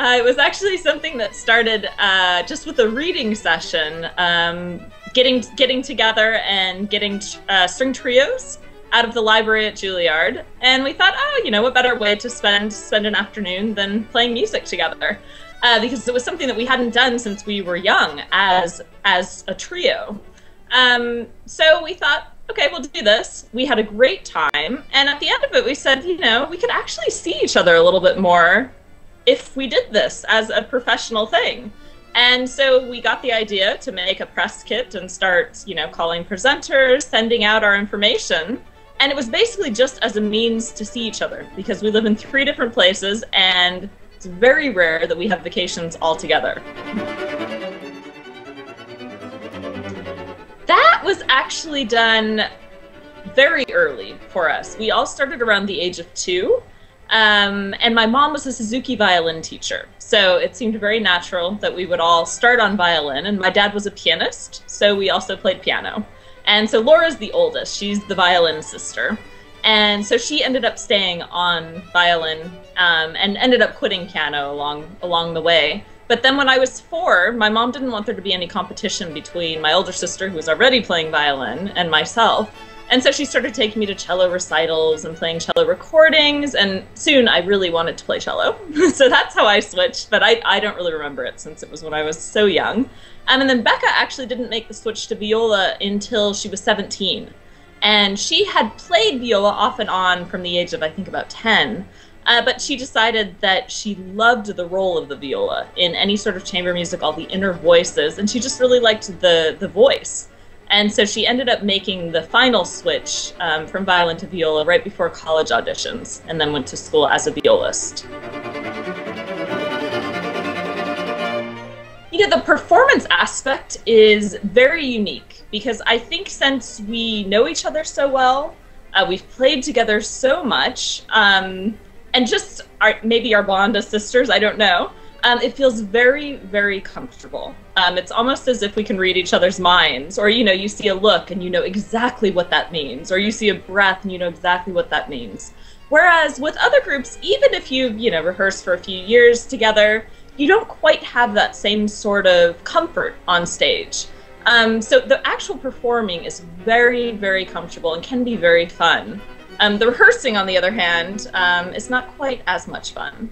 It was actually something that started just with a reading session, getting together and getting string trios out of the library at Juilliard, and we thought, oh, you know, what better way to spend an afternoon than playing music together, because it was something that we hadn't done since we were young as a trio. So we thought, okay, we'll do this. We had a great time, and at the end of it, we said, you know, we could actually see each other a little bit more if we did this as a professional thing. And so we got the idea to make a press kit and start, you know, calling presenters, sending out our information. And it was basically just as a means to see each other, because we live in 3 different places and it's very rare that we have vacations all together. That was actually done very early for us. We all started around the age of 2. And my mom was a Suzuki violin teacher, so it seemed very natural that we would all start on violin, and my dad was a pianist, so we also played piano. And so Laura's the oldest, she's the violin sister, and so she ended up staying on violin and ended up quitting piano along the way. But then when I was 4, my mom didn't want there to be any competition between my older sister, who was already playing violin, and myself. And so she started taking me to cello recitals and playing cello recordings, and soon I really wanted to play cello. So that's how I switched, but I don't really remember it since it was when I was so young. And then Becca actually didn't make the switch to viola until she was 17. And she had played viola off and on from the age of, I think, about 10. But she decided that she loved the role of the viola in any sort of chamber music, all the inner voices, and she just really liked the voice. And so she ended up making the final switch from violin to viola right before college auditions, and then went to school as a violist. You know, the performance aspect is very unique, because I think since we know each other so well, we've played together so much, and just maybe our bond as sisters, I don't know. It feels very, very comfortable. It's almost as if we can read each other's minds, or, you know, you see a look and you know exactly what that means, or you see a breath and you know exactly what that means. Whereas with other groups, even if you've, you know, rehearsed for a few years together, you don't quite have that same sort of comfort on stage. So the actual performing is very, very comfortable and can be very fun. The rehearsing, on the other hand, is not quite as much fun.